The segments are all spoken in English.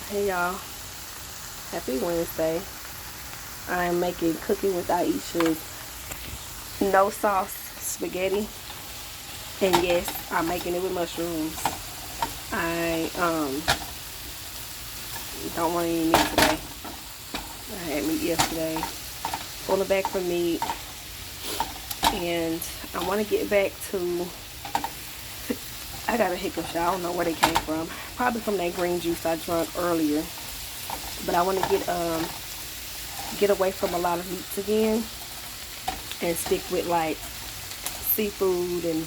Hey y'all, happy Wednesday. I'm making cooking with Aisha's no sauce spaghetti. And yes, I'm making it with mushrooms. I don't want any meat today. I had meat yesterday. Pulling back from meat. And I want to get back to, I got a hiccup, I don't know where they came from. Probably from that green juice I drank earlier. But I want to get away from a lot of meats again and stick with like seafood and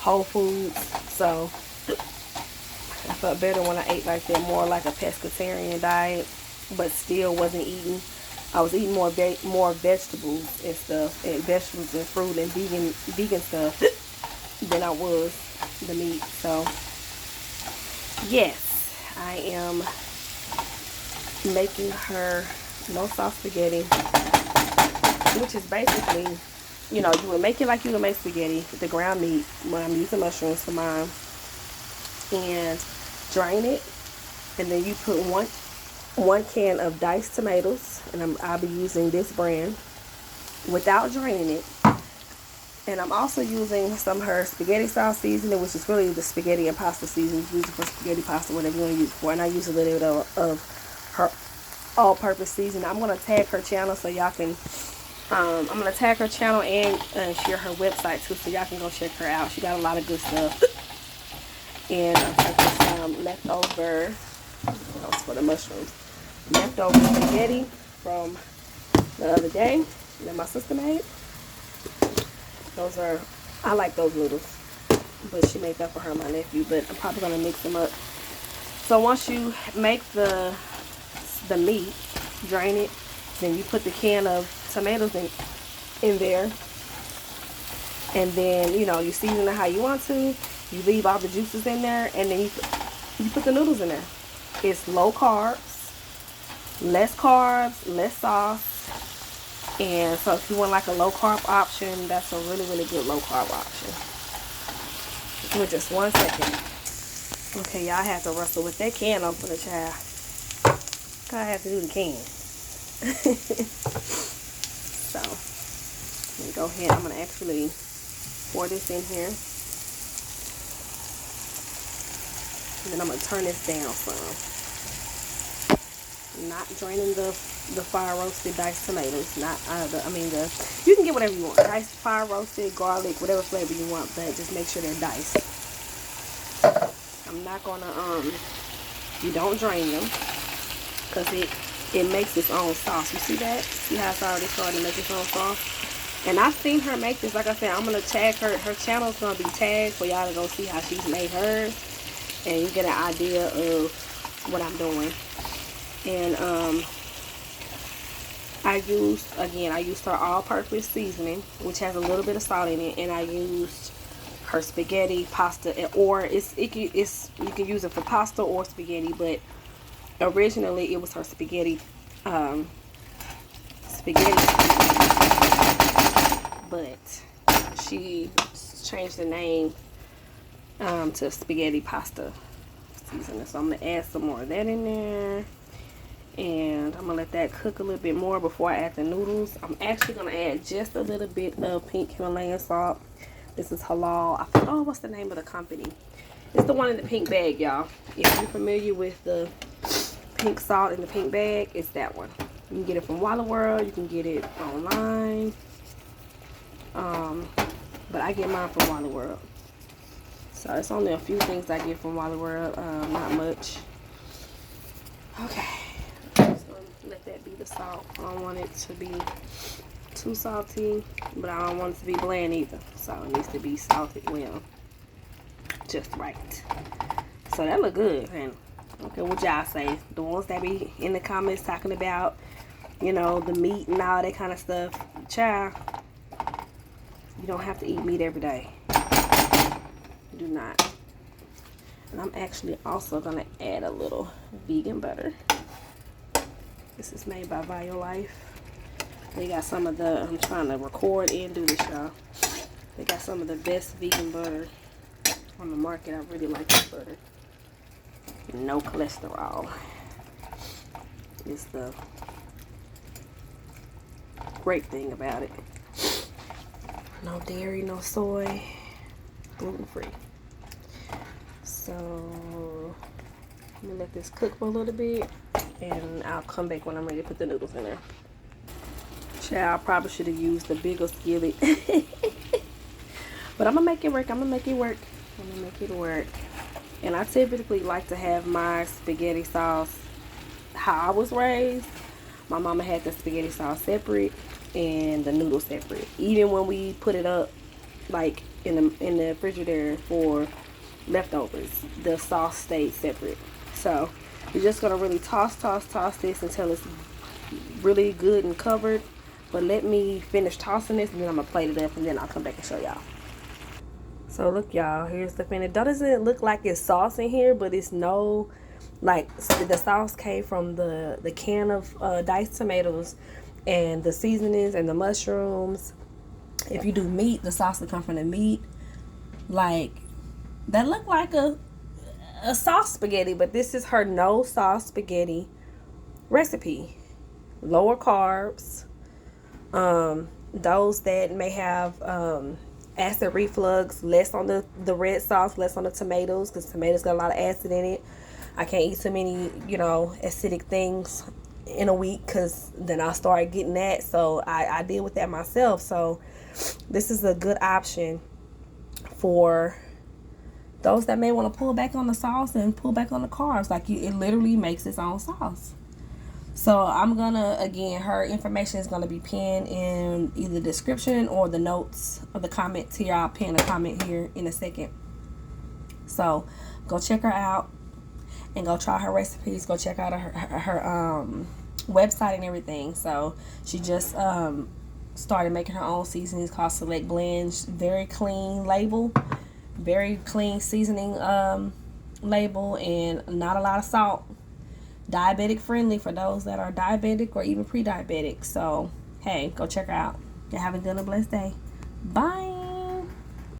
whole foods. So I felt better when I ate like that, more like a pescatarian diet, but still wasn't eating. I was eating more vegetables and stuff, and vegetables and fruit and vegan stuff than I was the meat. So yes, I am making her no sauce spaghetti, which is basically, you know, you would make it like you would make spaghetti with the ground meat when I'm using mushrooms for mine, and drain it, and then you put one can of diced tomatoes, and I'll be using this brand without draining it. And I'm also using some of her spaghetti sauce seasoning, which is really the spaghetti and pasta seasoning you use for spaghetti pasta, whatever you want to use it for. And I use a little bit of her all-purpose seasoning. I'm going to tag her channel so y'all can, I'm going to tag her channel and share her website too, so y'all can go check her out. She got a lot of good stuff. And I'm taking some leftover, for the mushrooms, leftover spaghetti from the other day that my sister made. Those are, I like those noodles, but she made that for her and my nephew, but I'm probably going to mix them up. So once you make the meat, drain it, then you put the can of tomatoes in there, and then, you know, you season it how you want to. You leave all the juices in there, and then you put the noodles in there. It's low carbs, less sauce. And so if you want like a low carb option, that's a really, really good low carb option. Give me just 1 second. Okay, y'all have to wrestle with that can opener, child. I have to do the can. So, let me go ahead. I'm going to actually pour this in here. And then I'm going to turn this down some. Not draining the fire roasted diced tomatoes. You can get whatever you want. Diced, fire roasted, garlic, whatever flavor you want, but just make sure they're diced. I'm not going to, you don't drain them, because it makes its own sauce. You see that? See how it's already starting to make its own sauce? And I've seen her make this. Like I said, I'm going to tag her. Her channel is going to be tagged for y'all to go see how she's made hers. And you get an idea of what I'm doing. And I used her all-purpose seasoning, which has a little bit of salt in it. And I used her spaghetti, pasta, or you can use it for pasta or spaghetti, but originally it was her spaghetti, but she changed the name to spaghetti pasta seasoning. So I'm going to add some more of that in there, and I'm going to let that cook a little bit more before I add the noodles. I'm actually going to add just a little bit of pink Himalayan salt. This is halal. Oh, what's the name of the company? It's the one in the pink bag, y'all. If you're familiar with the pink salt in the pink bag, it's that one. You can get it from Walla World. You can get it online. But I get mine from Walla World. So it's only a few things I get from Walla World. Not much. Okay. I'm just going to let that be the salt. I don't want it to be too salty, but I don't want it to be bland either. So it needs to be salted well. Just right. So that look good. And okay, what y'all say? The ones that be in the comments talking about, you know, the meat and all that kind of stuff. Child, you don't have to eat meat every day. Do not. And I'm actually also going to add a little vegan butter. This is made by Violife. They got some of the, I'm trying to record and do this, y'all. They got some of the best vegan butter on the market. I really like this butter. no cholesterol. It's the great thing about it. No dairy, no soy, gluten free. So I'm gonna let this cook for a little bit, and I'll come back when I'm ready to put the noodles in there. Child, I probably should have used the bigger skillet. But I'm gonna make it work. I'm gonna make it work. And I typically like to have my spaghetti sauce how I was raised. My mama had the spaghetti sauce separate and the noodles separate. Even when we put it up, like in the refrigerator for leftovers, the sauce stayed separate. So you're just gonna really toss this until it's really good and covered. But let me finish tossing this, and then I'm gonna plate it up, and then I'll come back and show y'all. So look, y'all, here's the finish. Doesn't it look like it's sauce in here, but it's no, like, the sauce came from the can of diced tomatoes and the seasonings and the mushrooms. If you do meat, the sauce will come from the meat. Like, that look like a sauce spaghetti, but this is her no sauce spaghetti recipe. Lower carbs. Those that may have acid reflux, less on the red sauce, less on the tomatoes, because tomatoes got a lot of acid in it. I can't eat so many, acidic things in a week, because then I'll start getting that. So I deal with that myself. So this is a good option for those that may want to pull back on the sauce and pull back on the carbs. Like, it literally makes its own sauce. So I'm gonna, again, her information is gonna be pinned in either the description or the notes of the comments here. I'll pin a comment here in a second. So go check her out and go try her recipes. Go check out her website and everything. So she just started making her own seasonings called Select Blends. Very clean label, very clean seasoning label, and not a lot of salt. Diabetic friendly for those that are diabetic or even pre-diabetic. So hey, go check her out. You're having a good and blessed day. Bye.